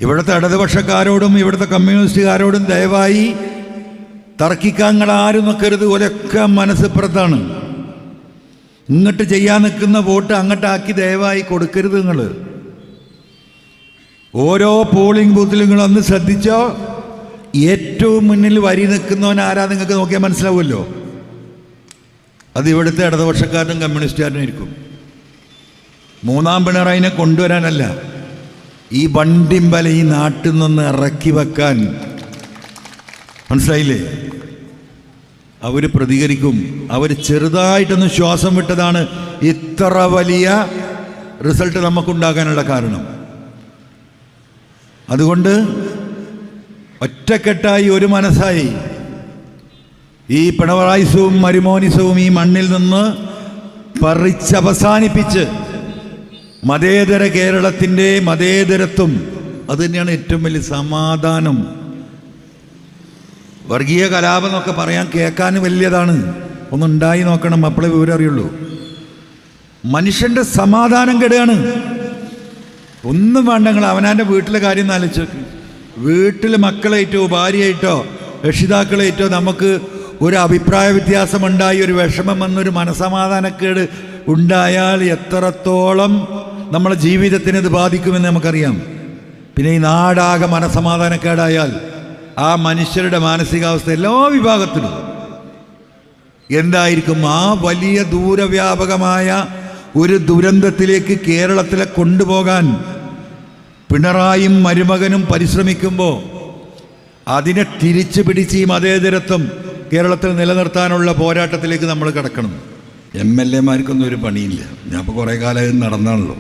ഇവിടുത്തെ ഇടതുപക്ഷക്കാരോടും ഇവിടുത്തെ കമ്മ്യൂണിസ്റ്റുകാരോടും ദയവായി തർക്കിക്കാൻ നിങ്ങൾ ആരും നിൽക്കരുത്. ഒരൊക്കെ മനസ്സിപ്പുറത്താണ്. ഇങ്ങോട്ട് ചെയ്യാൻ നിൽക്കുന്ന വോട്ട് അങ്ങോട്ടാക്കി ദയവായി കൊടുക്കരുത്. നിങ്ങൾ ഓരോ പോളിംഗ് ബൂത്തിലും നിങ്ങൾ ഒന്ന് ശ്രദ്ധിച്ചോ. ഏറ്റവും മുന്നിൽ വരി നിൽക്കുന്നവൻ ആരാ നിങ്ങൾക്ക് നോക്കിയാൽ മനസ്സിലാവുമല്ലോ. അത് ഇവിടുത്തെ ഇടതുപക്ഷക്കാരനും കമ്മ്യൂണിസ്റ്റുകാരനും ഇരിക്കും. മൂന്നാം പിണറായിനെ കൊണ്ടുവരാനല്ല, ഈ വണ്ടിമ്പല ഈ നാട്ടിൽ നിന്ന് ഇറക്കി വെക്കാൻ. മനസ്സിലായില്ലേ? അവർ പ്രതികരിക്കും. അവർ ചെറുതായിട്ടൊന്ന് ശ്വാസം വിട്ടതാണ് ഇത്ര വലിയ റിസൾട്ട് നമുക്കുണ്ടാകാനുള്ള കാരണം. അതുകൊണ്ട് ഒറ്റക്കെട്ടായി ഒരു മനസ്സായി ഈ പിണറായിസവും മരുമോനിസവും ഈ മണ്ണിൽ നിന്ന് പറിച്ചവസാനിപ്പിച്ച് മതേതര കേരളത്തിൻ്റെ മതേതരത്വം, അത് തന്നെയാണ് ഏറ്റവും വലിയ സമാധാനം. വർഗീയ കലാപം എന്നൊക്കെ പറയാൻ കേൾക്കാൻ വലിയതാണ്. ഒന്നുണ്ടായി നോക്കണം, അപ്പോഴേ വിവരം അറിയുള്ളൂ. മനുഷ്യൻ്റെ സമാധാനം കെടുകയാണ്. ഒന്നും വേണ്ട, നിങ്ങൾ അവനാൻ്റെ വീട്ടിലെ കാര്യം ആലോചിച്ച് നോക്ക്. വീട്ടിൽ മക്കളായിട്ടോ ഭാര്യയായിട്ടോ രക്ഷിതാക്കളായിട്ടോ നമുക്ക് ഒരു അഭിപ്രായ വ്യത്യാസമുണ്ടായി, ഒരു വിഷമം വന്നൊരു മനസമാധാനക്കേട് ഉണ്ടായാൽ എത്രത്തോളം നമ്മുടെ ജീവിതത്തിന് ഇത് ബാധിക്കുമെന്ന് നമുക്കറിയാം. പിന്നെ ഈ നാടാകെ മനസമാധാനക്കേടായാൽ ആ മനുഷ്യരുടെ മാനസികാവസ്ഥ എല്ലാ വിഭാഗത്തിലും എന്തായിരിക്കും? ആ വലിയ ദൂരവ്യാപകമായ ഒരു ദുരന്തത്തിലേക്ക് കേരളത്തിലെ കൊണ്ടുപോകാൻ പിണറായിയും മരുമകനും പരിശ്രമിക്കുമ്പോൾ അതിനെ തിരിച്ചു പിടിച്ച് ഈ മതേതരത്വം കേരളത്തിൽ നിലനിർത്താനുള്ള പോരാട്ടത്തിലേക്ക് നമ്മൾ കിടക്കണം. MLA-മാർക്കൊന്നും ഒരു പണിയില്ല. ഞാൻ ഇപ്പോൾ കുറേ കാലം നടന്നാണല്ലോ,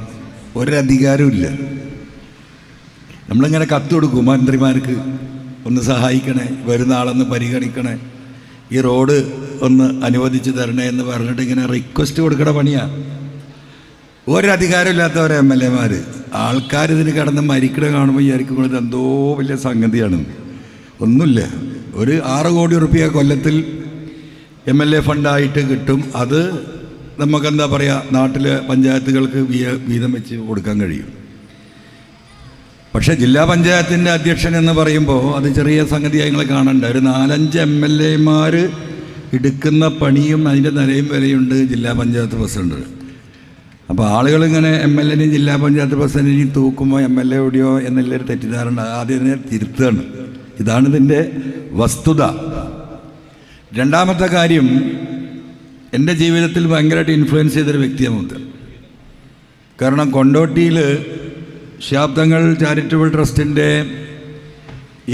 ഒരധികാരമില്ല. നമ്മളിങ്ങനെ കത്ത് കൊടുക്കും മന്ത്രിമാർക്ക്, ഒന്ന് സഹായിക്കണേ, വരുന്ന ആളൊന്ന് പരിഗണിക്കണേ, ഈ റോഡ് ഒന്ന് അനുവദിച്ച് തരണേ എന്ന് പറഞ്ഞിട്ട് ഇങ്ങനെ റിക്വസ്റ്റ് കൊടുക്കണ പണിയാണ്. ഒരധികാരമില്ലാത്തവരെ MLA-മാർ. ആൾക്കാരിതിന് കിടന്ന് മരിക്കണ കാണുമ്പോൾ വിചാരിക്കുമ്പോൾ ഇത് എന്തോ വലിയ സംഗതിയാണ്. ഒന്നുമില്ല. ഒരു 6 കോടി റുപ്യ കൊല്ലത്തിൽ MLA ഫണ്ടായിട്ട് കിട്ടും. അത് നമുക്കെന്താ പറയുക, നാട്ടിലെ പഞ്ചായത്തുകൾക്ക് വീതം വെച്ച് കൊടുക്കാൻ കഴിയും. പക്ഷേ ജില്ലാ പഞ്ചായത്തിൻ്റെ അധ്യക്ഷൻ എന്ന് പറയുമ്പോൾ അത് ചെറിയ സംഗതിയായി നിങ്ങൾ കാണണ്ട. ഒരു 4-5 MLA-മാർ എടുക്കുന്ന പണിയും അതിൻ്റെ നിലയും വിലയുണ്ട് ജില്ലാ പഞ്ചായത്ത് പ്രസിഡന്റ്. അപ്പോൾ ആളുകളിങ്ങനെ MLA-നെയും ജില്ലാ പഞ്ചായത്ത് പ്രസിഡന്റിനെയും തൂക്കുമ്പോൾ MLA എവിടെയോ എന്നുള്ളൊരു തെറ്റിദ്ധാരണ ആദ്യം തന്നെ തിരുത്തുകയാണ്. ഇതാണ് ഇതിൻ്റെ വസ്തുത. രണ്ടാമത്തെ കാര്യം, എൻ്റെ ജീവിതത്തിൽ ഭയങ്കരമായിട്ട് ഇൻഫ്ലുവൻസ് ചെയ്തൊരു വ്യക്തിയാണ്. കാരണം കൊണ്ടോട്ടിയിൽ ശാബ്ദങ്ങൾ ചാരിറ്റബിൾ ട്രസ്റ്റിൻ്റെ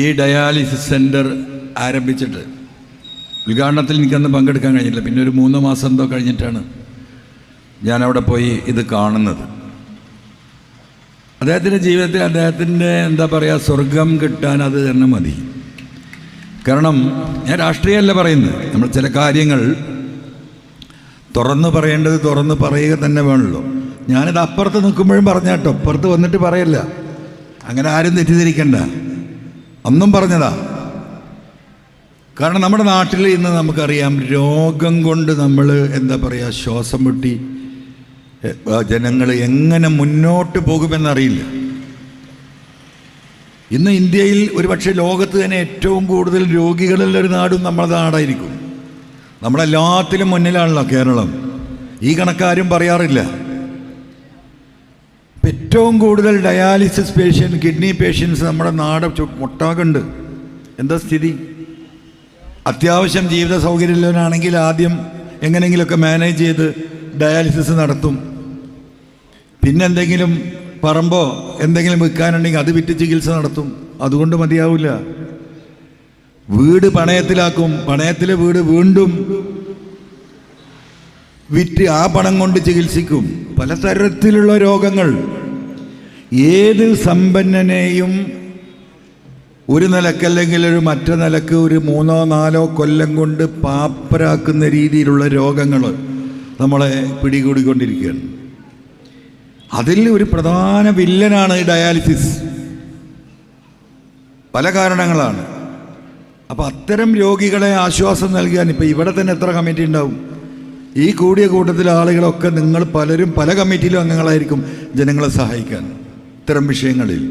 ഈ ഡയാലിസിസ് സെൻറ്റർ ആരംഭിച്ചിട്ട് ഉദ്ഘാടനത്തിൽ എനിക്കന്ന് പങ്കെടുക്കാൻ കഴിഞ്ഞില്ല. പിന്നെ ഒരു 3 മാസം എന്തോ കഴിഞ്ഞിട്ടാണ് ഞാനവിടെ പോയി ഇത് കാണുന്നത്. അദ്ദേഹത്തിൻ്റെ ജീവിതത്തിൽ അദ്ദേഹത്തിൻ്റെ എന്താ പറയുക, സ്വർഗം കിട്ടാൻ അത് തന്നെ മതി. കാരണം ഞാൻ രാഷ്ട്രീയമല്ല പറയുന്നത്, നമ്മൾ ചില കാര്യങ്ങൾ തുറന്നു പറയേണ്ടത് തുറന്ന് പറയുക തന്നെ വേണമല്ലോ. ഞാനിത് അപ്പുറത്ത് നിൽക്കുമ്പോഴും പറഞ്ഞാട്ടോ, അപ്പുറത്ത് വന്നിട്ട് പറയല്ല. അങ്ങനെ ആരും തെറ്റിദ്ധരിക്കണ്ട, ഒന്നും പറഞ്ഞതാ. കാരണം നമ്മുടെ നാട്ടിൽ ഇന്ന് നമുക്കറിയാം, രോഗം കൊണ്ട് നമ്മൾ എന്താ പറയുക, ശ്വാസം മുട്ടി ജനങ്ങൾ എങ്ങനെ മുന്നോട്ട് പോകുമെന്നറിയില്ല. ഇന്ന് ഇന്ത്യയിൽ ഒരുപക്ഷെ ലോകത്ത് തന്നെ ഏറ്റവും കൂടുതൽ രോഗികളുള്ളൊരു നാടും നമ്മളെ നാടായിരിക്കും. നമ്മളെല്ലാത്തിലും മുന്നിലാണല്ലോ കേരളം. ഈ കണക്കാരും പറയാറില്ല. ഏറ്റവും കൂടുതൽ ഡയാലിസിസ് പേഷ്യൻ്റ്, കിഡ്നി പേഷ്യൻസ് നമ്മുടെ നാട് ഒട്ടാകുണ്ട്. എന്താ സ്ഥിതി? അത്യാവശ്യം ജീവിത സൗകര്യമുള്ളവനാണെങ്കിൽ ആദ്യം എങ്ങനെയെങ്കിലുമൊക്കെ മാനേജ് ചെയ്ത് ഡയാലിസിസ് നടത്തും. പിന്നെ എന്തെങ്കിലും പറമ്പോ എന്തെങ്കിലും വിൽക്കാനുണ്ടെങ്കിൽ അത് വിറ്റ് ചികിത്സ നടത്തും. അതുകൊണ്ട് മതിയാവില്ല, വീട് പണയത്തിലാക്കും. പണയത്തിലെ വീട് വീണ്ടും വിറ്റ് ആ പണം കൊണ്ട് ചികിത്സിക്കും. പലതരത്തിലുള്ള രോഗങ്ങൾ. ഏത് സമ്പന്നനെയും ഒരു നിലക്കല്ലെങ്കിൽ ഒരു മറ്റു നിലക്ക് ഒരു 3-4 കൊല്ലം കൊണ്ട് പാപ്പരാക്കുന്ന രീതിയിലുള്ള രോഗങ്ങൾ നമ്മളെ പിടികൂടിക്കൊണ്ടിരിക്കുകയാണ്. അതിൽ ഒരു പ്രധാന വില്ലനാണ് ഡയാലിസിസ്. പല കാരണങ്ങളാണ്. അപ്പോൾ അത്തരം രോഗികളെ ആശ്വാസം നൽകാൻ ഇപ്പോൾ ഇവിടെ തന്നെ എത്ര കമ്മിറ്റി ഉണ്ടാവും? ഈ കൂടിയ കൂട്ടത്തിലെ ആളുകളൊക്കെ നിങ്ങൾ പലരും പല കമ്മിറ്റിയിലും അംഗങ്ങളായിരിക്കും ജനങ്ങളെ സഹായിക്കാൻ ഇത്തരം വിഷയങ്ങളിൽ.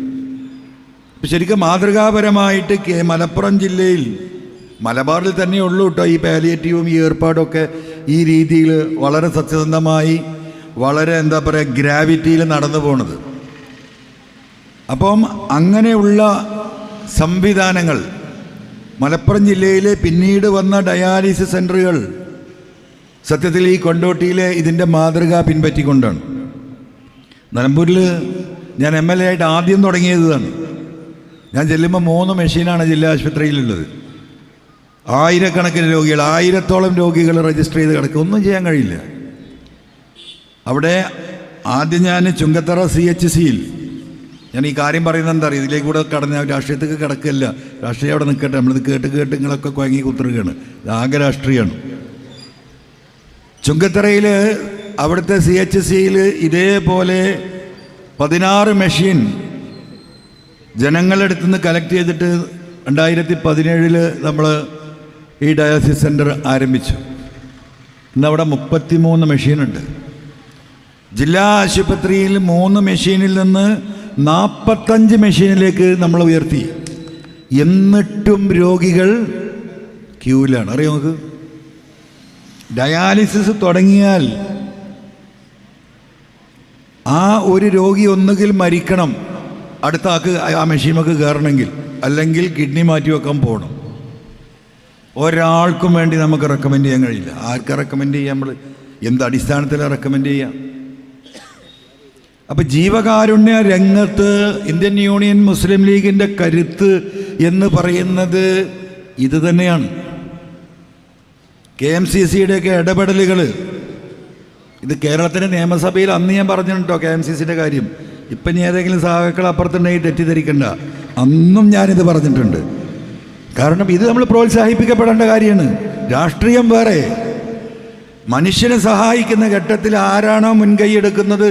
ശരിക്കും മാതൃകാപരമായിട്ട് മലപ്പുറം ജില്ലയിൽ, മലബാറിൽ തന്നെ ഉള്ളൂ കേട്ടോ ഈ പാലിയേറ്റീവും ഈ ഏർപ്പാടൊക്കെ ഈ രീതിയിൽ വളരെ സത്യസന്ധമായി, വളരെ എന്താ പറയുക, ഗ്രാവിറ്റിയിൽ നടന്നു പോണത്. അപ്പം അങ്ങനെയുള്ള സംവിധാനങ്ങൾ മലപ്പുറം ജില്ലയിൽ പിന്നീട് വന്ന ഡയാലിസിസ് സെൻ്ററുകൾ സത്യത്തിൽ ഈ കൊണ്ടോട്ടിയിലെ ഇതിൻ്റെ മാതൃക പിൻപറ്റിക്കൊണ്ടാണ്. നിലമ്പൂരിൽ ഞാൻ MLA ആയിട്ട് ആദ്യം തുടങ്ങിയതാണ്. ഞാൻ ചെല്ലുമ്പോൾ 3 മെഷീനാണ് ജില്ലാ ആശുപത്രിയിലുള്ളത്. ആയിരക്കണക്കിന് രോഗികൾ, 1000-ഓളം രോഗികൾ രജിസ്റ്റർ ചെയ്ത് കിടക്കുക, ഒന്നും ചെയ്യാൻ കഴിയില്ല. അവിടെ ആദ്യം ഞാൻ ചുങ്കത്തറ CHCയിൽ, ഞാൻ ഈ കാര്യം പറയുന്നത് എന്താ അറിയാം, ഇതിലേക്ക് കൂടെ കടന്ന് രാഷ്ട്രീയത്തേക്ക് കിടക്കില്ല, രാഷ്ട്രീയം അവിടെ നിൽക്കട്ടെ, നമ്മളിത് കേട്ട് നിങ്ങളൊക്കെ കുഴങ്ങി കുത്തുകയാണ്, ആകെ രാഷ്ട്രീയമാണ്. ചുങ്കത്തറയിൽ അവിടുത്തെ CHCയിൽ ഇതേപോലെ 16 മെഷീൻ ജനങ്ങളുടെ അടുത്ത് നിന്ന് കളക്ട് ചെയ്തിട്ട് 2017 നമ്മൾ ഈ ഡയാലിസിസ് സെൻ്റർ ആരംഭിച്ചു. ഇന്നവിടെ 33 മെഷീനുണ്ട്. ജില്ലാ ആശുപത്രിയിൽ 3 മെഷീനിൽ നിന്ന് 45 മെഷീനിലേക്ക് നമ്മൾ ഉയർത്തി. എന്നിട്ടും രോഗികൾ ക്യൂവിലാണ്. അറിയാം നമുക്ക്, ഡയാലിസിസ് തുടങ്ങിയാൽ ആ ഒരു രോഗി ഒന്നുകിൽ മരിക്കണം, അടുത്ത ആൾക്ക് ആ മെഷീനൊക്കെ കയറണമെങ്കിൽ, അല്ലെങ്കിൽ കിഡ്നി മാറ്റി വെക്കാൻ പോകണം. ഒരാൾക്കും വേണ്ടി നമുക്ക് റെക്കമെൻഡ് ചെയ്യാൻ കഴിയില്ല. ആർക്ക് റെക്കമെൻഡ് ചെയ്യാം? നമ്മൾ എന്ത് അടിസ്ഥാനത്തിലാണ് റെക്കമെൻഡ് ചെയ്യാം? അപ്പം ജീവകാരുണ്യ രംഗത്ത് ഇന്ത്യൻ യൂണിയൻ മുസ്ലിം ലീഗിൻ്റെ കരുത്ത് എന്ന് പറയുന്നത് ഇത് തന്നെയാണ്. KMCCയുടെയൊക്കെ ഇടപെടലുകൾ, ഇത് കേരളത്തിൻ്റെ നിയമസഭയിൽ അന്ന് ഞാൻ പറഞ്ഞിട്ടുണ്ടോ KMCCയുടെ കാര്യം. ഇപ്പം ഇനി ഏതെങ്കിലും സഹാക്കൾ അപ്പുറത്തുണ്ടെങ്കിൽ തെറ്റിദ്ധരിക്കണ്ട, അന്നും ഞാനിത് പറഞ്ഞിട്ടുണ്ട്. കാരണം ഇത് നമ്മൾ പ്രോത്സാഹിപ്പിക്കപ്പെടേണ്ട കാര്യമാണ്. രാഷ്ട്രീയം വേറെ. മനുഷ്യനെ സഹായിക്കുന്ന ഘട്ടത്തിൽ ആരാണോ മുൻകൈ എടുക്കുന്നത്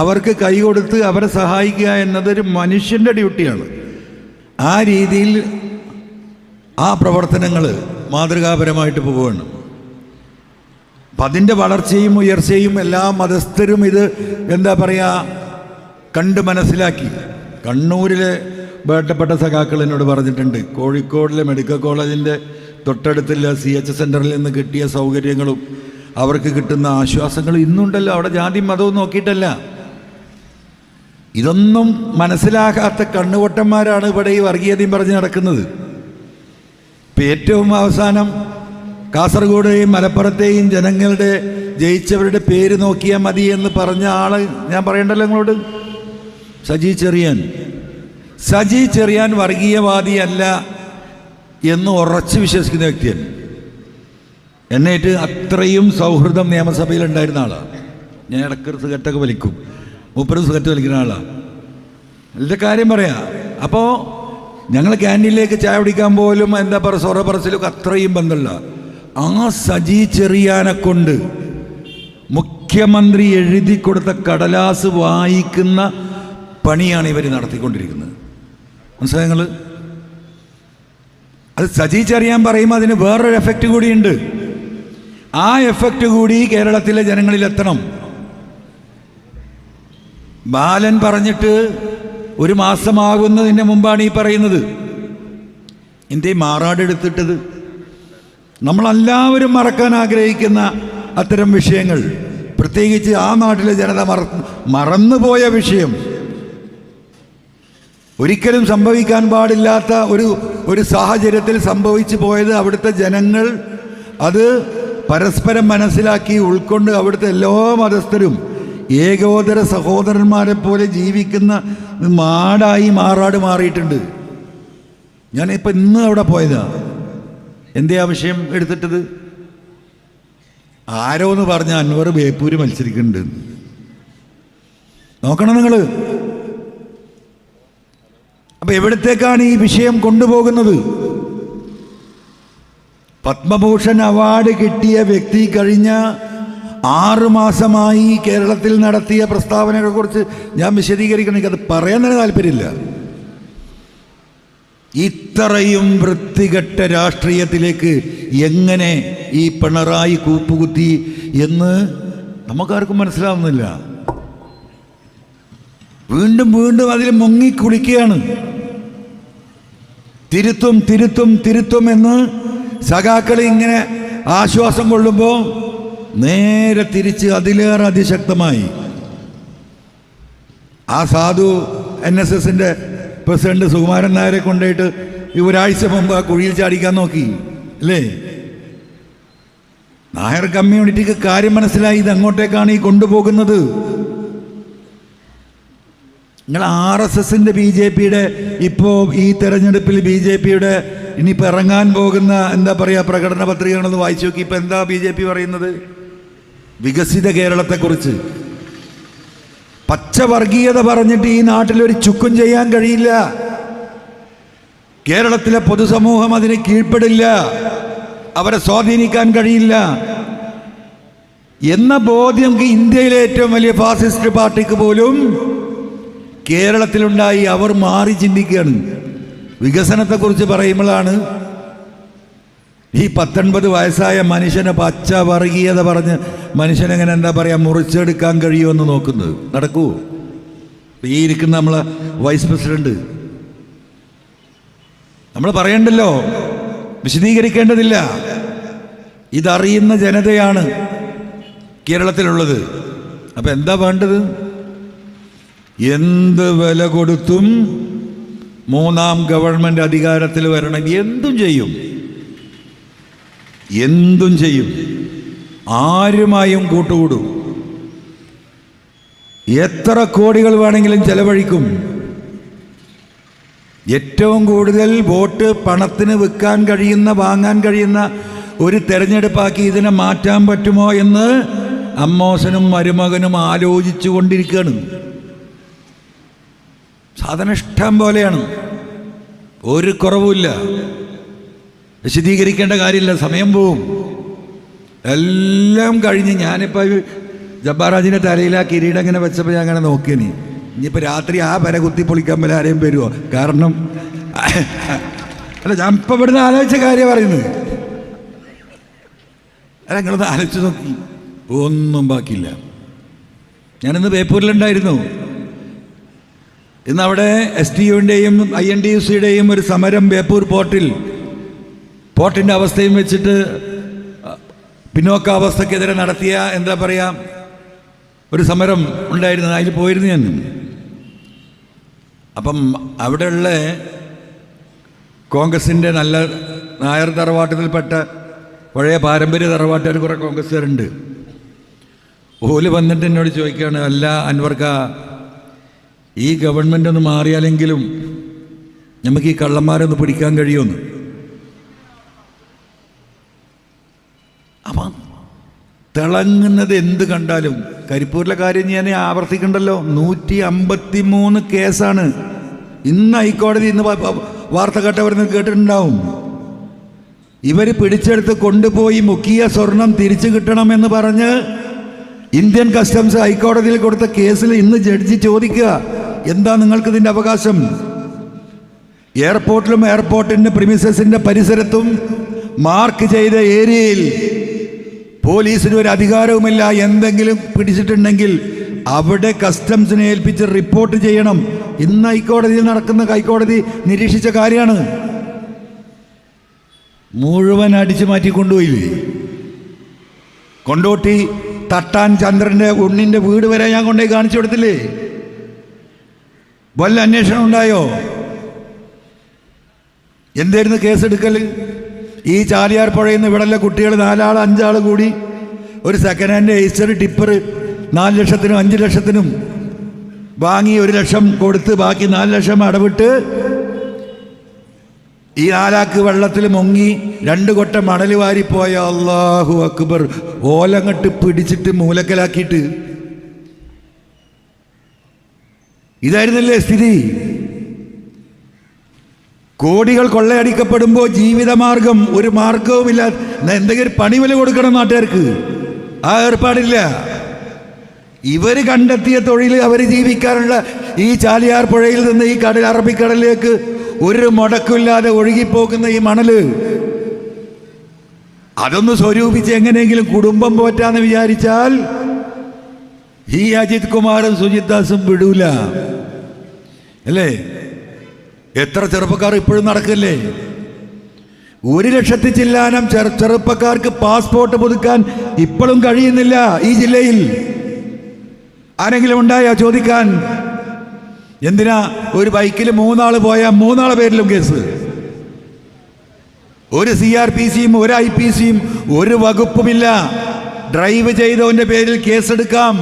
അവർക്ക് കൈ കൊടുത്ത് അവരെ സഹായിക്കുക എന്നതൊരു മനുഷ്യൻ്റെ ഡ്യൂട്ടിയാണ്. ആ രീതിയിൽ ആ പ്രവർത്തനങ്ങൾ മാതൃകാപരമായിട്ട് പോവുകയാണ്. അപ്പം അതിൻ്റെ വളർച്ചയും ഉയർച്ചയും എല്ലാ മതസ്ഥരും ഇത് എന്താ പറയുക കണ്ട് മനസ്സിലാക്കി. കണ്ണൂരിലെ വേണ്ടപ്പെട്ട സഖാക്കൾ എന്നോട് പറഞ്ഞിട്ടുണ്ട്, കോഴിക്കോടിലെ മെഡിക്കൽ കോളേജിൻ്റെ തൊട്ടടുത്തുള്ള CH സെൻ്ററിൽ നിന്ന് കിട്ടിയ സൗകര്യങ്ങളും അവർക്ക് കിട്ടുന്ന ആശ്വാസങ്ങളും ഇന്നുണ്ടല്ലോ. അവിടെ ജാതിയും മതവും നോക്കിയിട്ടല്ല. ഇതൊന്നും മനസ്സിലാക്കാത്ത കണ്ണുപൊട്ടന്മാരാണ് ഇവിടെ ഈ വർഗീയതയും പറഞ്ഞ് നടക്കുന്നത്. ഇപ്പം ഏറ്റവും അവസാനം കാസർഗോഡെയും മലപ്പുറത്തെയും ജനങ്ങളുടെ ജയിച്ചവരുടെ പേര് നോക്കിയാൽ മതി എന്ന് പറഞ്ഞ ആള് ഞാൻ പറയണ്ടല്ലോ നിങ്ങളോട്, സജി ചെറിയാൻ വർഗീയവാദിയല്ല എന്ന് ഉറച്ച് വിശ്വസിക്കുന്ന വ്യക്തിയാണ്. എന്നേറ്റ് അത്രയും സൗഹൃദം നിയമസഭയിൽ ഉണ്ടായിരുന്ന ആളാണ്. ഞാൻ ഇടയ്ക്കൊരു സിഗരറ്റൊക്കെ വലിക്കും, 30 സിഗരറ്റ് വലിക്കുന്ന ആളാണ്. ഇതിൻ്റെ കാര്യം പറയാം. അപ്പോൾ ഞങ്ങൾ ക്യാൻറ്റീനിലേക്ക് ചായ കുടിക്കാൻ പോലും എന്താ പറയുക സൊറ പറച്ചിലൊക്കെ അത്രയും ബന്ധമുള്ള ആ സജി ചെറിയാനെ കൊണ്ട് മുഖ്യമന്ത്രി എഴുതി കൊടുത്ത കടലാസ് വായിക്കുന്ന പണിയാണ് ഇവർ നടത്തിക്കൊണ്ടിരിക്കുന്നത്. മനസ്സിലായി നിങ്ങൾ? അത് സജി ചെറിയാൻ പറയുമ്പോൾ അതിന് വേറൊരു എഫക്റ്റ് കൂടിയുണ്ട്. ആ എഫക്റ്റ് കൂടി കേരളത്തിലെ ജനങ്ങളിൽ എത്തണം. ബാലൻ പറഞ്ഞിട്ട് 1 മാസമാകുന്നതിന് മുമ്പാണ് ഈ പറയുന്നത്. എന്തേ മാറാടെടുത്തിട്ടത്? നമ്മളെല്ലാവരും മറക്കാൻ ആഗ്രഹിക്കുന്ന അത്തരം വിഷയങ്ങൾ, പ്രത്യേകിച്ച് ആ നാട്ടിലെ ജനത മറന്നുപോയ വിഷയം, ഒരിക്കലും സംഭവിക്കാൻ പാടില്ലാത്ത ഒരു സാഹചര്യത്തിൽ സംഭവിച്ചു പോയത് അവിടുത്തെ ജനങ്ങൾ അത് പരസ്പരം മനസ്സിലാക്കി ഉൾക്കൊണ്ട് അവിടുത്തെ എല്ലാ മതസ്ഥരും ഏകോദര സഹോദരന്മാരെ പോലെ ജീവിക്കുന്ന നാടായി മാറാട് മാറിയിട്ടുണ്ട്. ഞാനിപ്പോൾ ഇന്ന് അവിടെ പോയതാ. എന്തേ ആ വിഷയം എടുത്തിട്ടത്? ആരോ എന്ന് പറഞ്ഞ അൻവർ ബേപ്പൂര് മത്സരിക്കുന്നുണ്ട്. നോക്കണം നിങ്ങൾ. അപ്പൊ എവിടത്തേക്കാണ് ഈ വിഷയം കൊണ്ടുപോകുന്നത്? പത്മഭൂഷൺ അവാർഡ് കിട്ടിയ വ്യക്തി കഴിഞ്ഞ 6 മാസമായി കേരളത്തിൽ നടത്തിയ പ്രസ്താവനകളെ കുറിച്ച് ഞാൻ വിശദീകരിക്കണം. എനിക്കത് പറയാൻ തന്നെ താല്പര്യമില്ല. ഇത്രയും വൃത്തികെട്ട രാഷ്ട്രീയത്തിലേക്ക് എങ്ങനെ ഈ പിണറായി കൂപ്പുകുത്തി എന്ന് നമുക്കാർക്കും മനസ്സിലാവുന്നില്ല. വീണ്ടും വീണ്ടും അതിൽ മുങ്ങിക്കുളിക്കുകയാണ്. തിരുത്തും തിരുത്തും തിരുത്തും എന്ന് സഖാക്കൾ ഇങ്ങനെ ആശ്വാസം കൊള്ളുമ്പോൾ നേരെ തിരിച്ച് അതിലേറെ അതിശക്തമായി ആ സാധു NSSന്റെ പ്രസിഡന്റ് സുകുമാരൻ നായരെ കൊണ്ടുപോയിട്ട് ഒരാഴ്ച മുമ്പ് ആ കുഴിയിൽ ചാടിക്കാൻ നോക്കി അല്ലേ? നായർ കമ്മ്യൂണിറ്റിക്ക് കാര്യം മനസ്സിലായി, ഇത് അങ്ങോട്ടേക്കാണ് ഈ കൊണ്ടുപോകുന്നത്. നിങ്ങൾ RSSന്റെ BJPയുടെ ഇപ്പോൾ ഈ തെരഞ്ഞെടുപ്പിൽ BJPയുടെ ഇനിയിപ്പോൾ ഇറങ്ങാൻ പോകുന്ന എന്താ പറയുക പ്രകടന പത്രികകളൊന്ന് വായിച്ചു നോക്കി. ഇപ്പം എന്താ BJP പറയുന്നത്? വികസിത കേരളത്തെക്കുറിച്ച്. പച്ചവർഗീയത പറഞ്ഞിട്ട് ഈ നാട്ടിലൊരു ചുക്കും ചെയ്യാൻ കഴിയില്ല. കേരളത്തിലെ പൊതുസമൂഹം അതിന് കീഴ്പ്പെടില്ല, അവരെ സ്വാധീനിക്കാൻ കഴിയില്ല എന്ന ബോധ്യം ഇന്ത്യയിലെ ഏറ്റവും വലിയ ഫാസിസ്റ്റ് പാർട്ടിക്ക് പോലും കേരളത്തിലുണ്ടായി. അവർ മാറി ചിന്തിക്കുകയാണ്. വികസനത്തെക്കുറിച്ച് പറയുമ്പോഴാണ് ഈ 19 വയസ്സായ മനുഷ്യനെ പച്ച വർഗീയത പറഞ്ഞ് മനുഷ്യനെങ്ങനെ എന്താ പറയുക മുറിച്ചെടുക്കാൻ കഴിയുമെന്ന് നോക്കുന്നത്. നടക്കൂ? ഈ ഇരിക്കുന്ന നമ്മളെ വൈസ് പ്രസിഡന്റ് നമ്മൾ പറയണ്ടല്ലോ, വിശദീകരിക്കേണ്ടതില്ല. ഇതറിയുന്ന ജനതയാണ് കേരളത്തിലുള്ളത്. അപ്പം എന്താ വേണ്ടത്? എന്ത് വില കൊടുത്തും മൂന്നാം ഗവൺമെൻറ് അധികാരത്തിൽ വരണം. എന്തും ചെയ്യും, എന്തും ചെയ്യും, ആരുമായും കൂട്ടുകൂടും, എത്ര കോടികൾ വേണമെങ്കിലും ചെലവഴിക്കും. ഏറ്റവും കൂടുതൽ വോട്ട് പണത്തിന് വിൽക്കാൻ കഴിയുന്ന വാങ്ങാൻ കഴിയുന്ന ഒരു തെരഞ്ഞെടുപ്പാക്കി ഇതിനെ മാറ്റാൻ പറ്റുമോ എന്ന് അമ്മോസനും മരുമകനും ആലോചിച്ചു കൊണ്ടിരിക്കുകയാണ്. സാധനം ഇഷ്ടം പോലെയാണ്, ഒരു കുറവുമില്ല. വിശദീകരിക്കേണ്ട കാര്യമില്ല, സമയം പോവും. എല്ലാം കഴിഞ്ഞ് ഞാനിപ്പോൾ ജബ്ബാറാജിൻ്റെ തലയിൽ ആ കിരീടം ഇങ്ങനെ വെച്ചപ്പോൾ ഞാൻ അങ്ങനെ നോക്കിയനി. ഇനിയിപ്പോൾ രാത്രി ആ പര കുത്തി പൊളിക്കാൻ പോലെ ആരെയും വരുമോ? കാരണം അല്ല, ഞാൻ ഇപ്പം ഇവിടുന്ന് ആലോചിച്ച കാര്യം പറയുന്നത്. അല്ല, നിങ്ങളൊന്ന് ആലോചിച്ച് നോക്കി, ഒന്നും ബാക്കിയില്ല. ഞാനിന്ന് ബേപ്പൂരിലുണ്ടായിരുന്നു. ഇന്ന് അവിടെ STUവിൻ്റെയും INTUCയുടെയും ഒരു സമരം ബേപ്പൂർ പോർട്ടിൻ്റെ അവസ്ഥയും വെച്ചിട്ട് പിന്നോക്കാവസ്ഥക്കെതിരെ നടത്തിയ എന്താ പറയുക ഒരു സമരം ഉണ്ടായിരുന്നു. അതിൽ പോയിരുന്നു ഞാൻ. അപ്പം അവിടെയുള്ള കോൺഗ്രസിൻ്റെ നല്ല നായർ തറവാട്ടത്തിൽപ്പെട്ട പഴയ പാരമ്പര്യ തറവാട്ടുകാർ കുറേ കോൺഗ്രസ്സുകാരുണ്ട്. ഓല് വന്നിട്ട് എന്നോട് ചോദിക്കുകയാണ്, അല്ല അൻവർക്ക, ഈ ഗവൺമെൻറ് ഒന്ന് മാറിയാലെങ്കിലും നമുക്ക് ഈ കള്ളന്മാരൊന്ന് പിടിക്കാൻ കഴിയുമെന്ന്. അപ്പം തിളങ്ങുന്നത് എന്ത് കണ്ടാലും. കരിപ്പൂരിലെ കാര്യം ഞാൻ ആവർത്തിക്കണ്ടല്ലോ, 153 കേസാണ്. ഇന്ന് ഹൈക്കോടതി ഇന്ന് വാർത്ത കേട്ടവരെന്ന് കേട്ടിട്ടുണ്ടാവും. ഇവർ പിടിച്ചെടുത്ത് കൊണ്ടുപോയി മുക്കിയ സ്വർണം തിരിച്ചു കിട്ടണമെന്ന് പറഞ്ഞ് ഇന്ത്യൻ കസ്റ്റംസ് ഹൈക്കോടതിയിൽ കൊടുത്ത കേസിൽ ഇന്ന് ജഡ്ജി ചോദിക്കുക, എന്താ നിങ്ങൾക്ക് ഇതിൻ്റെ അവകാശം? എയർപോർട്ടിലും എയർപോർട്ടിൻ്റെ പ്രിമിസസിൻ്റെ പരിസരത്തും മാർക്ക് ചെയ്ത ഏരിയയിൽ പോലീസിന് ഒരു അധികാരവുമില്ല. എന്തെങ്കിലും പിടിച്ചിട്ടുണ്ടെങ്കിൽ അവിടെ കസ്റ്റംസിനെ ഏൽപ്പിച്ച് റിപ്പോർട്ട് ചെയ്യണം. ഇന്ന് ഹൈക്കോടതിയിൽ നടക്കുന്ന ഹൈക്കോടതി നിരീക്ഷിച്ച കാര്യമാണ്. മുഴുവൻ അടിച്ചു മാറ്റി കൊണ്ടുപോയില്ലേ? കൊണ്ടോട്ടി തട്ടാൻ ചന്ദ്രൻ്റെ ഉണ്ണിൻ്റെ വീട് വരെ ഞാൻ കൊണ്ടുപോയി കാണിച്ചു കൊടുത്തില്ലേ? വല്ല അന്വേഷണം ഉണ്ടായോ? എന്തായിരുന്നു കേസെടുക്കൽ? ഈ ചാലിയാർ പുഴയിൽ നിന്ന് ഇവിടെയുള്ള കുട്ടികൾ 4 5 ആൾ കൂടി ഒരു സെക്കൻഡ് ഹാൻഡ് എയ്സ്റ്റർ ടിപ്പർ 4 ലക്ഷത്തിനും 5 ലക്ഷത്തിനും വാങ്ങി 1 ലക്ഷം കൊടുത്ത് ബാക്കി 4 ലക്ഷം അടവിട്ട് ഈ 4 ആൾക്ക് വെള്ളത്തിൽ മുങ്ങി 2 കൊട്ട മണൽ വാരിപ്പോയ അല്ലാഹു അക്ബർ ഓലങ്ങട്ട് പിടിച്ചിട്ട് മൂലക്കലാക്കിയിട്ട് ഇതായിരുന്നല്ലേ സ്ഥിതി? കോടികൾ കൊള്ളയടിക്കപ്പെടുമ്പോൾ ജീവിതമാർഗം ഒരു മാർഗവുമില്ല. എന്തെങ്കിലും പണി വില കൊടുക്കണം നാട്ടുകാർക്ക്, ആ ഏർപ്പാടില്ല. ഇവർ കണ്ടെത്തിയ തൊഴിൽ അവർ ജീവിക്കാനുള്ള ഈ ചാലിയാർ പുഴയിൽ നിന്ന് ഈ അറബിക്കടലിലേക്ക് ഒരു മുടക്കില്ലാതെ ഒഴുകിപ്പോകുന്ന ഈ മണല്, അതൊന്ന് സ്വരൂപിച്ച് എങ്ങനെയെങ്കിലും കുടുംബം പോറ്റാന്ന് വിചാരിച്ചാൽ ഈ അജിത് കുമാറും സുജിത് ദാസും വിടൂല, അല്ലേ? എത്ര ചെറുപ്പക്കാർ ഇപ്പോഴും നടക്കില്ലേ? 1 ലക്ഷത്തിൽ ചില്ലാനം ചെറുപ്പക്കാർക്ക് പാസ്പോർട്ട് പുതുക്കാൻ ഇപ്പോഴും കഴിയുന്നില്ല ഈ ജില്ലയിൽ. ആരെങ്കിലും ഉണ്ടായോ ചോദിക്കാൻ? എന്തിനാ ഒരു ബൈക്കിൽ 3 ആൾ പോയാൽ 3 ആളെ പേരിലും കേസ്? ഒരു CRPCയും ഒരു IPCയും ഒരു വകുപ്പുമില്ല. ഡ്രൈവ് ചെയ്തവന്റെ പേരിൽ കേസെടുക്കാം.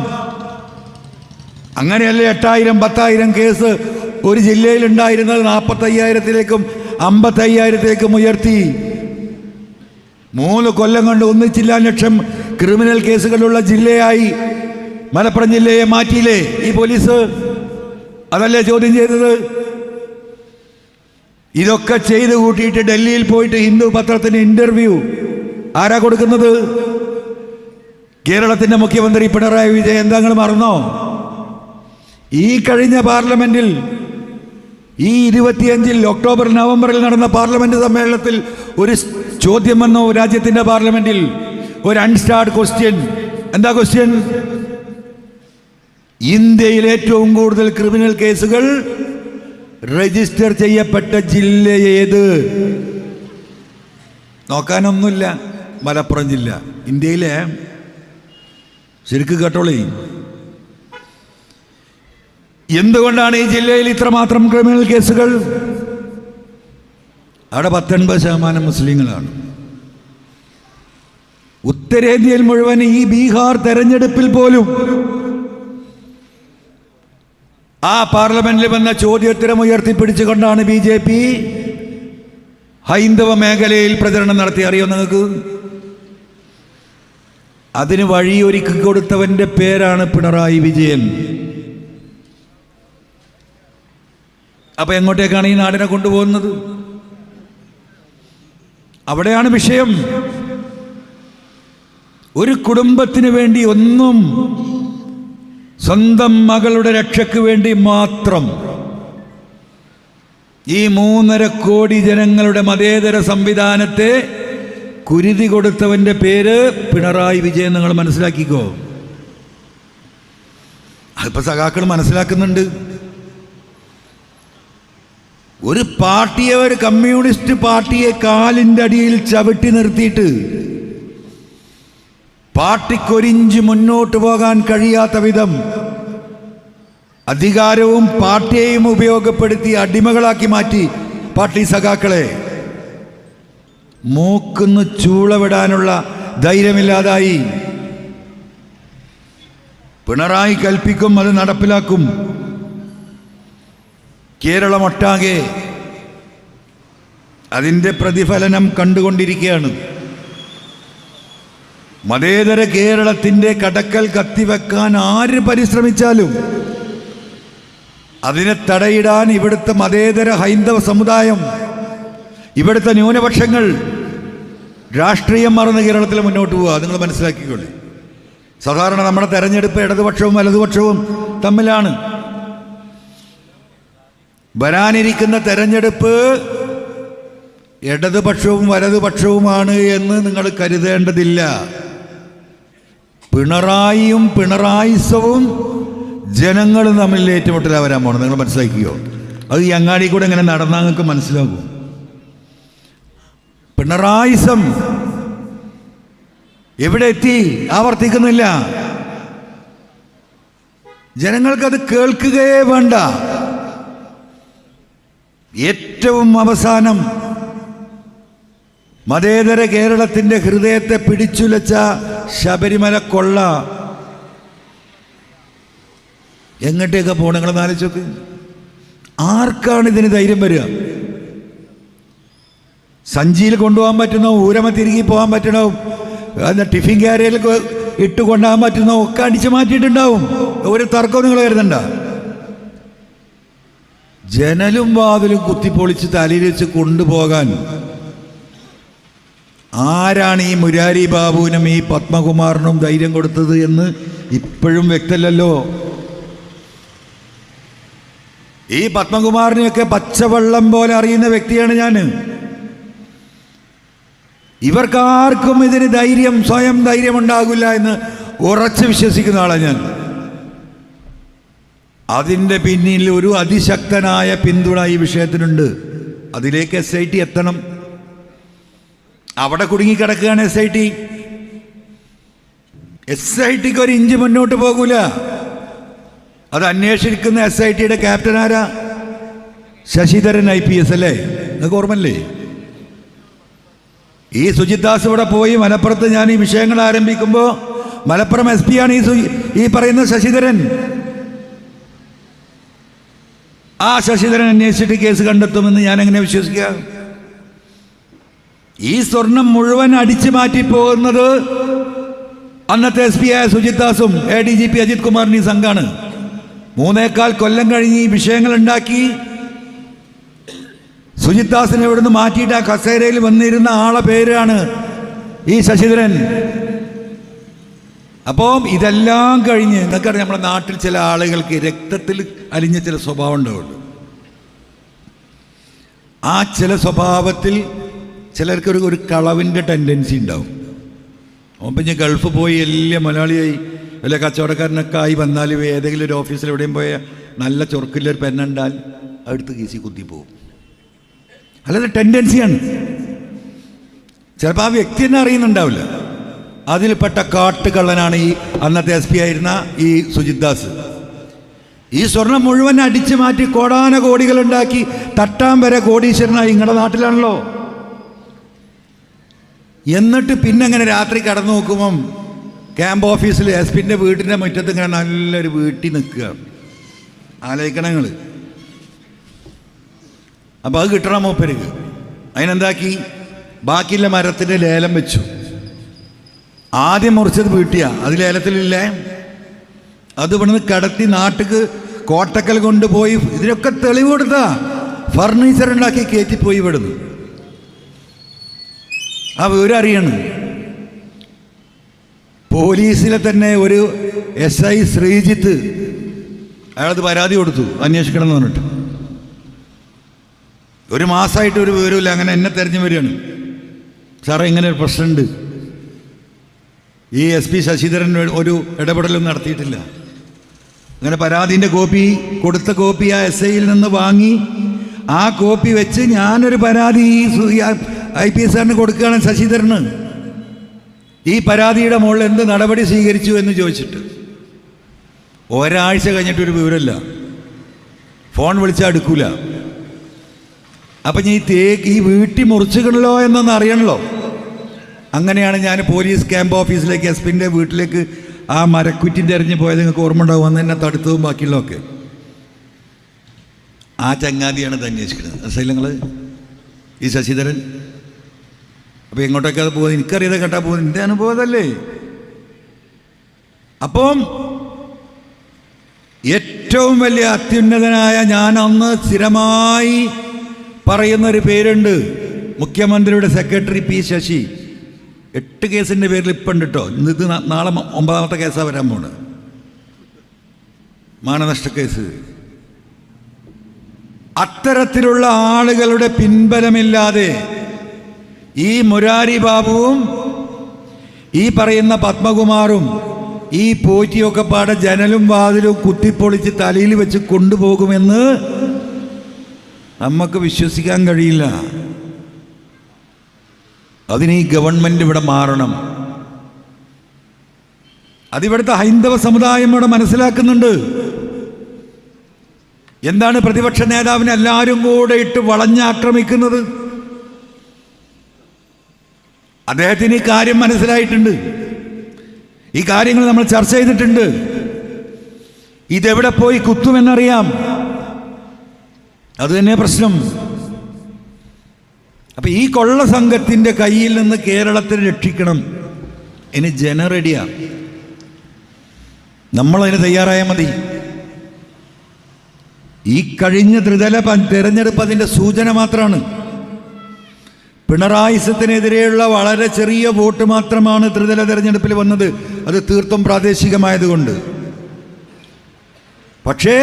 അങ്ങനെയല്ലേ 8000 10,000 കേസ് ഒരു ജില്ലയിൽ ഉണ്ടായിരുന്നത് 45,000-ലേക്കും 55,000-ലേക്കും ഉയർത്തി. 3 കൊല്ലം കൊണ്ട് 1 ലക്ഷം ക്രിമിനൽ കേസുകളുള്ള ജില്ലയായി മലപ്പുറം ജില്ലയെ മാറ്റിയില്ലേ ഈ പോലീസ്? അതല്ലേ ചോദ്യം ചെയ്തത്? ഇതൊക്കെ ചെയ്ത് കൂട്ടിയിട്ട് ഡൽഹിയിൽ പോയിട്ട് ഹിന്ദു പത്രത്തിന് ഇന്റർവ്യൂ ആരാ കൊടുക്കുന്നത്? കേരളത്തിന്റെ മുഖ്യമന്ത്രി പിണറായി വിജയൻ. എന്താ നിങ്ങൾ മറന്നോ? ഈ കഴിഞ്ഞ പാർലമെന്റിൽ ഈ 25 ഒക്ടോബർ നവംബറിൽ നടന്ന പാർലമെന്റ് സമ്മേളനത്തിൽ ഒരു ചോദ്യം വന്നു രാജ്യത്തിന്റെ പാർലമെന്റിൽ. ഒരു അൺസ്റ്റാർഡ് ക്വസ്റ്റ്യൻ. എന്താ ക്വസ്റ്റ്യൻ? ഇന്ത്യയിൽ ഏറ്റവും കൂടുതൽ ക്രിമിനൽ കേസുകൾ രജിസ്റ്റർ ചെയ്യപ്പെട്ട ജില്ല ഏത്? നോക്കാനൊന്നുമില്ല. മലപ്പുറം ജില്ല. ഇന്ത്യയിലെ ശരിക്കും കേട്ടോളേ, എന്തുകൊണ്ടാണ് ഈ ജില്ലയിൽ ഇത്രമാത്രം ക്രിമിനൽ കേസുകൾ? അവിടെ 19% മുസ്ലിങ്ങളാണ്. ഉത്തരേന്ത്യയിൽ മുഴുവൻ ഈ ബീഹാർ തെരഞ്ഞെടുപ്പിൽ പോലും ആ പാർലമെന്റിൽ വന്ന ചോദ്യോത്തരം ഉയർത്തിപ്പിടിച്ചുകൊണ്ടാണ് BJP ഹൈന്ദവ മേഖലയിൽ പ്രചരണം നടത്തി. അറിയോ നിങ്ങൾക്ക്? അതിന് വഴിയൊരുക്കി കൊടുത്തവന്റെ പേരാണ് പിണറായി വിജയൻ. അപ്പൊ എങ്ങോട്ടേക്കാണ് ഈ നാടിനെ കൊണ്ടുപോകുന്നത്? അവിടെയാണ് വിഷയം. ഒരു കുടുംബത്തിന് വേണ്ടി ഒന്നും, സ്വന്തം മകളുടെ രക്ഷയ്ക്ക് വേണ്ടി മാത്രം ഈ 3.5 കോടി ജനങ്ങളുടെ മതേതര സംവിധാനത്തെ കുരുതി കൊടുത്തവന്റെ പേര് പിണറായി വിജയൻ. നിങ്ങൾ മനസ്സിലാക്കിക്കോ. അതിപ്പോ സഖാക്കൾ മനസ്സിലാക്കുന്നുണ്ട്. ഒരു പാർട്ടിയെ, ഒരു കമ്മ്യൂണിസ്റ്റ് പാർട്ടിയെ കാലിൻ്റെ അടിയിൽ ചവിട്ടി നിർത്തിയിട്ട് പാർട്ടിക്കൊരിഞ്ച് മുന്നോട്ട് പോകാൻ കഴിയാത്ത വിധം അധികാരവും പാർട്ടിയെയും ഉപയോഗപ്പെടുത്തി അടിമകളാക്കി മാറ്റി പാർട്ടി സഖാക്കളെ. മൂക്കുന്ന് ചൂളവിടാനുള്ള ധൈര്യമില്ലാതായി. പിണറായി കൽപ്പിക്കും, അത് നടപ്പിലാക്കും. കേരളമൊട്ടാകെ അതിൻ്റെ പ്രതിഫലനം കണ്ടുകൊണ്ടിരിക്കുകയാണ്. മതേതര കേരളത്തിൻ്റെ കടക്കൽ കത്തിവെക്കാൻ ആര് പരിശ്രമിച്ചാലും അതിനെ തടയിടാൻ ഇവിടുത്തെ മതേതര ഹൈന്ദവ സമുദായം, ഇവിടുത്തെ ന്യൂനപക്ഷങ്ങൾ രാഷ്ട്രീയം മറന്ന് കേരളത്തിൽ മുന്നോട്ട് പോവുക. നിങ്ങൾ മനസ്സിലാക്കിക്കൊള്ളേ. സാധാരണ നമ്മുടെ തെരഞ്ഞെടുപ്പ് ഇടതുപക്ഷവും വലതുപക്ഷവും തമ്മിലാണ്. വരാനിരിക്കുന്ന തെരഞ്ഞെടുപ്പ് ഇടതുപക്ഷവും വലതുപക്ഷവുമാണ് എന്ന് നിങ്ങൾ കരുതേണ്ടതില്ല. പിണറായിയും പിണറായിസവും ജനങ്ങളും തമ്മിൽ ഏറ്റുമുട്ടലാണ് വരാൻ പോകണം. നിങ്ങൾ മനസ്സിലാക്കിയോ? അത് ഈ അങ്ങാടി കൂടെ എങ്ങനെ നടന്നാൽ നിങ്ങൾക്ക് മനസ്സിലാകും. പിണറായിസം എവിടെ എത്തി? ആവർത്തിക്കുന്നില്ല. ജനങ്ങൾക്കത് കേൾക്കുകയേ വേണ്ട. ഏറ്റവും അവസാനം മതേതര കേരളത്തിൻ്റെ ഹൃദയത്തെ പിടിച്ചുലച്ച ശബരിമല കൊള്ള എങ്ങോട്ടേക്കാ പോകണം? നിങ്ങൾ ആലോചിച്ചോക്ക്. ആർക്കാണ് ഇതിന് ധൈര്യം വരിക? സഞ്ചിയിൽ കൊണ്ടുപോകാൻ പറ്റുന്നോ, ഊരമ തിരികെ പോകാൻ പറ്റണോ, ടിഫിൻ ക്യാരിയറിൽ ഇട്ട് കൊണ്ടുപോകാൻ പറ്റുന്നോ ഒക്കെ അടിച്ചു മാറ്റിയിട്ടുണ്ടാവും. ഒരു തർക്കവും നിങ്ങൾ കരുതണ്ട. ജനലും വാതിലും കുത്തിപ്പൊളിച്ച് തലയിൽ വെച്ച് കൊണ്ടുപോകാൻ ആരാണ് ഈ മുരാരി ബാബുവിനും ഈ പത്മകുമാറിനും ധൈര്യം കൊടുത്തത് എന്ന് ഇപ്പോഴും വ്യക്തമല്ലല്ലോ. ഈ പത്മകുമാറിനെയൊക്കെ പച്ചവെള്ളം പോലെ അറിയുന്ന വ്യക്തിയാണ് ഞാൻ. ഇവർക്കാർക്കും ഇതിന് ധൈര്യം, സ്വയം ധൈര്യം ഉണ്ടാകില്ല എന്ന് ഉറച്ചു വിശ്വസിക്കുന്ന ആളാണ് ഞാൻ. അതിൻ്റെ പിന്നിൽ ഒരു അതിശക്തനായ പിന്തുണ ഈ വിഷയത്തിനുണ്ട്. അതിലേക്ക് SIT എത്തണം. അവിടെ കുടുങ്ങിക്കിടക്കുകയാണ് SITക്ക് ഒരു ഇഞ്ച് മുന്നോട്ട് പോകൂല. അത് അന്വേഷിക്കുന്ന SITയുടെ ക്യാപ്റ്റൻ ആരാ? ശശിധരൻ IPS അല്ലേ? നിങ്ങൾക്ക് ഓർമ്മല്ലേ? ഈ സുജിത് ദാസ് ഇവിടെ പോയി മലപ്പുറത്ത് ഞാൻ ഈ വിഷയങ്ങൾ ആരംഭിക്കുമ്പോൾ മലപ്പുറം SP ആണ് ഈ പറയുന്ന ശശിധരൻ. ആ ശശിധരൻ അന്വേഷിച്ചിട്ട് കേസ് കണ്ടെത്തുമെന്ന് ഞാൻ എങ്ങനെ വിശ്വസിക്കുക? ഈ സ്വർണം മുഴുവൻ അടിച്ചു മാറ്റി പോകുന്നത് അന്നത്തെ SP ആയ സുജിത് ദാസും ADGP അജിത് കുമാറിന് ഈ സംഘാണ്. 3.25 കൊല്ലം കഴിഞ്ഞ് ഈ വിഷയങ്ങൾ ഉണ്ടാക്കി സുജിത് ദാസിനെ ഇവിടുന്ന് മാറ്റിയിട്ട് ആ കസേരയിൽ വന്നിരുന്ന ആളെ പേരാണ് ഈ ശശിധരൻ. അപ്പോൾ ഇതെല്ലാം കഴിഞ്ഞ് നിങ്ങൾക്കറിയാം, നമ്മുടെ നാട്ടിൽ ചില ആളുകൾക്ക് രക്തത്തിൽ അലിഞ്ഞ ചില സ്വഭാവം ഉണ്ടാവുള്ളൂ. ആ ചില സ്വഭാവത്തിൽ ചിലർക്ക് ഒരു കളവിൻ്റെ ടെൻഡൻസി ഉണ്ടാവും. അപ്പം ഞാൻ ഗൾഫ് പോയി വലിയ മലയാളിയായി വല്ല കച്ചവടക്കാരനൊക്കെ ആയി വന്നാൽ ഏതെങ്കിലും ഒരു ഓഫീസിൽ എവിടെയും പോയ നല്ല ചൊറുക്കില്ലൊരു പെണ്ണുണ്ടാൽ അടുത്ത് കീസി കുത്തിപ്പോവും. അല്ലാതെ ടെൻഡൻസിയാണ്. ചിലപ്പോൾ ആ വ്യക്തി തന്നെ അറിയുന്നുണ്ടാവില്ല. അതിൽപ്പെട്ട കാട്ടുകള്ളനാണ് ഈ അന്നത്തെ SP ആയിരുന്ന ഈ സുജിത് ദാസ്. ഈ സ്വർണം മുഴുവൻ അടിച്ചു മാറ്റി കോടാന കോടികളുണ്ടാക്കി തട്ടാൻ വരെ കോടീശ്വരനായി. നിങ്ങളുടെ നാട്ടിലാണല്ലോ. എന്നിട്ട് പിന്നെ അങ്ങനെ രാത്രി കടന്നു നോക്കുമ്പം ക്യാമ്പ് ഓഫീസിൽ SPൻ്റെ വീട്ടിൻ്റെ മുറ്റത്ത് ഇങ്ങനെ നല്ലൊരു വീട്ടിൽ നിൽക്കുക. ആലോചിക്കണം നിങ്ങൾ. അപ്പോൾ അത് കിട്ടണം മൂപ്പർക്ക്. അതിനെന്താക്കി? ബാക്കിയുള്ള മരത്തിൻ്റെ ലേലം വെച്ചു. ആദ്യം മുറിച്ചത് വീട്ടിയാ, അത് ലേലത്തിലില്ലേ. അത് ഇവിടുന്ന് കടത്തി നാട്ടിക്ക് കോട്ടക്കൽ കൊണ്ടുപോയി ഇതിനൊക്കെ തെളിവ് കൊടുത്താ ഫർണിച്ചർ ഉണ്ടാക്കി കയറ്റിപ്പോയി ഇവിടുന്ന്. ആ വിവരം അറിയണം. പോലീസിലെ തന്നെ ഒരു SI ശ്രീജിത്ത് അയാളത് പരാതി കൊടുത്തു, അന്വേഷിക്കണം എന്ന് പറഞ്ഞിട്ട്. 1 മാസമായിട്ട് ഒരു വിവരമില്ല. അങ്ങനെ എന്നെ തെരഞ്ഞു വരികയാണ്, സാറേ ഇങ്ങനെ ഒരു പ്രശ്നമുണ്ട്. ഈ SP ശശിധരൻ ഒരു ഇടപെടലും നടത്തിയിട്ടില്ല. അങ്ങനെ പരാതിൻ്റെ കോപ്പി കൊടുത്ത കോപ്പി ആ SIയിൽ നിന്ന് വാങ്ങി ആ കോപ്പി വെച്ച് ഞാനൊരു പരാതി IPS കൊടുക്കുകയാണ് ശശിധരന്. ഈ പരാതിയുടെ മുകളിൽ എന്ത് നടപടി സ്വീകരിച്ചു എന്ന് ചോദിച്ചിട്ട് ഒരാഴ്ച കഴിഞ്ഞിട്ടൊരു വിവരമില്ല. ഫോൺ വിളിച്ചാൽ എടുക്കൂല. അപ്പം ഈ വീട്ടിൽ മുറിച്ചുകളോ എന്നൊന്ന് അറിയണല്ലോ. അങ്ങനെയാണ് ഞാൻ പോലീസ് ക്യാമ്പ് ഓഫീസിലേക്ക് SPൻ്റെ വീട്ടിലേക്ക് ആ മരക്കുറ്റിൻ്റെ എറിഞ്ഞ് പോയത്. നിങ്ങൾക്ക് ഓർമ്മ ഉണ്ടാവും. അന്ന് എന്നെ തടുത്തതും ബാക്കിയുള്ളതൊക്കെ. ആ ചങ്ങാതിയാണ് ഇത് അന്വേഷിക്കുന്നത്. മനസ്സിലായില്ല നിങ്ങൾ? ഈ ശശിധരൻ. അപ്പോൾ എങ്ങോട്ടൊക്കെ അത് പോകുന്നത് എനിക്കറിയാതെ കേട്ടാ പോകുന്നത്. എൻ്റെ അനുഭവമല്ലേ. അപ്പം ഏറ്റവും വലിയ അത്യുന്നതനായ ഞാൻ അന്ന് സ്ഥിരമായി പറയുന്നൊരു പേരുണ്ട്, മുഖ്യമന്ത്രിയുടെ സെക്രട്ടറി P ശശി. 8 കേസിൻ്റെ പേരിൽ ഇപ്പം ഉണ്ട് കേട്ടോ. ഇത് നാളെ 9ാമത്തെ കേസാണ് വരാൻ പോണത്. മാനനഷ്ട കേസ്. അത്തരത്തിലുള്ള ആളുകളുടെ പിൻബലമില്ലാതെ ഈ മുരാരി ബാബുവും ഈ പറയുന്ന പത്മകുമാറും ഈ പോറ്റിയൊക്കെ പാടെ ജനലും വാതിലും കുത്തിപ്പൊളിച്ച് തലയിൽ വെച്ച് കൊണ്ടുപോകുമെന്ന് നമുക്ക് വിശ്വസിക്കാൻ കഴിയില്ല. അതിന് ഈ ഗവൺമെൻറ് ഇവിടെ മാറണം. അതിവിടുത്തെ ഹൈന്ദവ സമുദായം ഇവിടെ മനസ്സിലാക്കുന്നുണ്ട്. എന്താണ് പ്രതിപക്ഷ നേതാവിനെ എല്ലാവരും കൂടെ ഇട്ട് വളഞ്ഞാക്രമിക്കുന്നത്? അദ്ദേഹത്തിന് ഈ കാര്യം മനസ്സിലായിട്ടുണ്ട്. ഈ കാര്യങ്ങൾ നമ്മൾ ചർച്ച ചെയ്തിട്ടുണ്ട്. ഇതെവിടെ പോയി കുത്തുമെന്നറിയാം. അത് തന്നെ പ്രശ്നം. അപ്പം ഈ കൊള്ള സംഘത്തിൻ്റെ കയ്യിൽ നിന്ന് കേരളത്തെ രക്ഷിക്കണം. ഇനി ജനറെഡിയാ, നമ്മളതിന് തയ്യാറായാൽ മതി. ഈ കഴിഞ്ഞ ത്രിതല തെരഞ്ഞെടുപ്പ് അതിൻ്റെ സൂചന മാത്രമാണ്. പിണറായിസത്തിനെതിരെയുള്ള വളരെ ചെറിയ വോട്ട് മാത്രമാണ് ത്രിതല തെരഞ്ഞെടുപ്പിൽ വന്നത്. അത് തീർത്തും പ്രാദേശികമായതുകൊണ്ട്. പക്ഷേ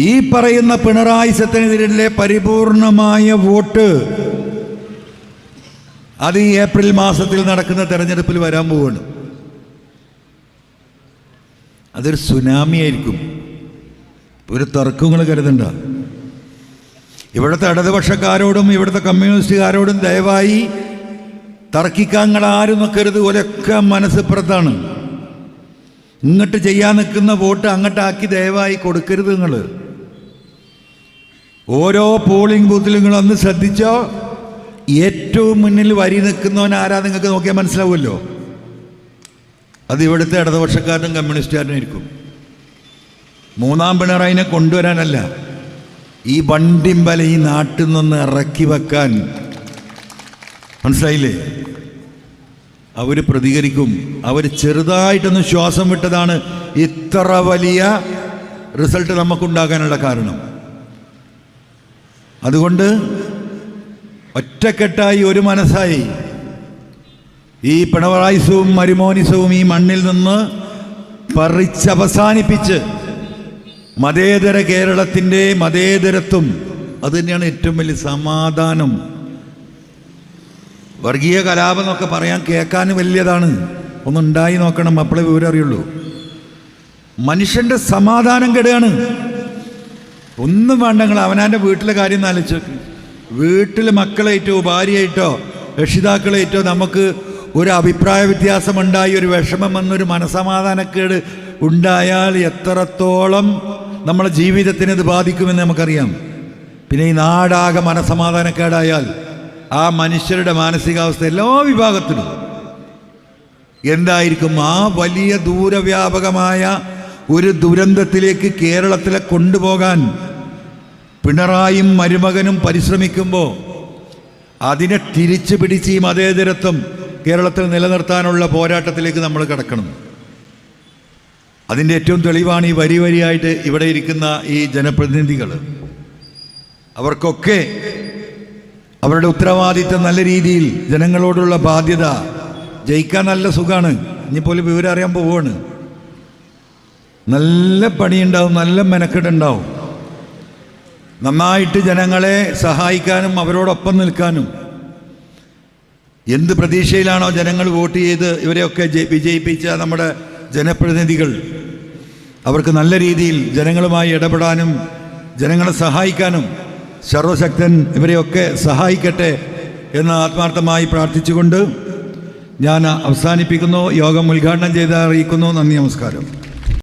ഈ പറയുന്ന പിണറായിസത്തിനെതിരെ പരിപൂർണമായ വോട്ട് അത് ഈ ഏപ്രിൽ മാസത്തിൽ നടക്കുന്ന തെരഞ്ഞെടുപ്പിൽ വരാൻ പോവുകയാണ്. അതൊരു സുനാമി ആയിരിക്കും. ഒരു തർക്കങ്ങൾ കരുതണ്ട. ഇവിടുത്തെ ഇടതുപക്ഷക്കാരോടും ഇവിടുത്തെ കമ്മ്യൂണിസ്റ്റുകാരോടും ദയവായി തർക്കിക്കാൻ നിങ്ങൾ ആരും നിൽക്കരുത്. ഒരൊക്കെ മനസ്സിപ്പുറത്താണ്. ഇങ്ങോട്ട് ചെയ്യാൻ നിൽക്കുന്ന വോട്ട് അങ്ങോട്ടാക്കി ദയവായി കൊടുക്കരുത്. നിങ്ങൾ ഓരോ പോളിംഗ് ബൂത്തിലും നിങ്ങൾ ഒന്ന് ശ്രദ്ധിച്ചോ, ഏറ്റവും മുന്നിൽ വരി നിൽക്കുന്നവൻ ആരാ നിങ്ങൾക്ക് നോക്കിയാൽ മനസ്സിലാവുമല്ലോ. അത് ഇവിടുത്തെ ഇടതുപക്ഷക്കാരനും കമ്മ്യൂണിസ്റ്റുകാരനും ആയിരിക്കും. മൂന്നാം പിണറായിനെ കൊണ്ടുവരാനല്ല, ഈ വണ്ടിമ്പല ഈ നാട്ടിൽ നിന്ന് ഇറക്കി വെക്കാൻ. മനസ്സിലായില്ലേ? അവർ പ്രതികരിക്കും. അവർ ചെറുതായിട്ടൊന്ന് ശ്വാസം വിട്ടതാണ് ഇത്ര വലിയ റിസൾട്ട് നമുക്കുണ്ടാകാനുള്ള കാരണം. അതുകൊണ്ട് ഒറ്റക്കെട്ടായി ഒരു മനസ്സായി ഈ പിണറായിസവും മരുമോനിസവും ഈ മണ്ണിൽ നിന്ന് പറിച്ചവസാനിപ്പിച്ച് മതേതര കേരളത്തിൻ്റെ മതേതരത്വം, അത് തന്നെയാണ് ഏറ്റവും വലിയ സമാധാനം. വർഗീയ കലാപം എന്നൊക്കെ പറയാൻ കേൾക്കാൻ വലിയതാണ്. ഒന്നുണ്ടായി നോക്കണം, അപ്പോഴേ വിവരം അറിയുള്ളൂ. മനുഷ്യൻ്റെ സമാധാനം കെടുകയാണ്. ഒന്നും വേണ്ട, നിങ്ങൾ അവനാൻ്റെ വീട്ടിലെ കാര്യം ആലോചിച്ച്. വീട്ടിൽ മക്കളായിട്ടോ ഭാര്യയായിട്ടോ രക്ഷിതാക്കളായിട്ടോ നമുക്ക് ഒരു അഭിപ്രായ വ്യത്യാസമുണ്ടായി, ഒരു വിഷമം വന്നൊരു മനസമാധാനക്കേട് ഉണ്ടായാൽ എത്രത്തോളം നമ്മളെ ജീവിതത്തിന് ഇത് ബാധിക്കുമെന്ന് നമുക്കറിയാം. പിന്നെ ഈ നാടാകെ മനസമാധാനക്കേടായാൽ ആ മനുഷ്യരുടെ മാനസികാവസ്ഥ എല്ലാ വിഭാഗത്തിലും എന്തായിരിക്കും? ആ വലിയ ദൂരവ്യാപകമായ ഒരു ദുരന്തത്തിലേക്ക് കേരളത്തിലെ കൊണ്ടുപോകാൻ പിണറായിയും മരുമകനും പരിശ്രമിക്കുമ്പോൾ അതിനെ തിരിച്ചു പിടിച്ച് ഈ മതേതരത്വം കേരളത്തിൽ നിലനിർത്താനുള്ള പോരാട്ടത്തിലേക്ക് നമ്മൾ കടക്കണം. അതിൻ്റെ ഏറ്റവും തെളിവാണ് ഈ വരി വരിയായിട്ട് ഇവിടെ ഇരിക്കുന്ന ഈ ജനപ്രതിനിധികൾ. അവർക്കൊക്കെ അവരുടെ ഉത്തരവാദിത്തം നല്ല രീതിയിൽ, ജനങ്ങളോടുള്ള ബാധ്യത. ജയിക്കാൻ നല്ല സുഖമാണ്. ഇനിയിപ്പോലും വിവരം അറിയാൻ പോവുകയാണ്. നല്ല പണിയുണ്ടാവും, നല്ല മെനക്കെടുണ്ടാവും. നന്നായിട്ട് ജനങ്ങളെ സഹായിക്കാനും അവരോടൊപ്പം നിൽക്കാനും. എന്ത് പ്രതീക്ഷയിലാണോ ജനങ്ങൾ വോട്ട് ചെയ്ത് ഇവരെയൊക്കെ വിജയിപ്പിച്ച നമ്മുടെ ജനപ്രതിനിധികൾ, അവർക്ക് നല്ല രീതിയിൽ ജനങ്ങളുമായി ഇടപെടാനും ജനങ്ങളെ സഹായിക്കാനും സർവശക്തൻ ഇവരെയൊക്കെ സഹായിക്കട്ടെ എന്ന് ആത്മാർത്ഥമായി പ്രാർത്ഥിച്ചുകൊണ്ട് ഞാൻ അവസാനിപ്പിക്കുന്നു. യോഗം ഉദ്ഘാടനം ചെയ്ത് അറിയിക്കുന്നു. നന്ദി, നമസ്കാരം.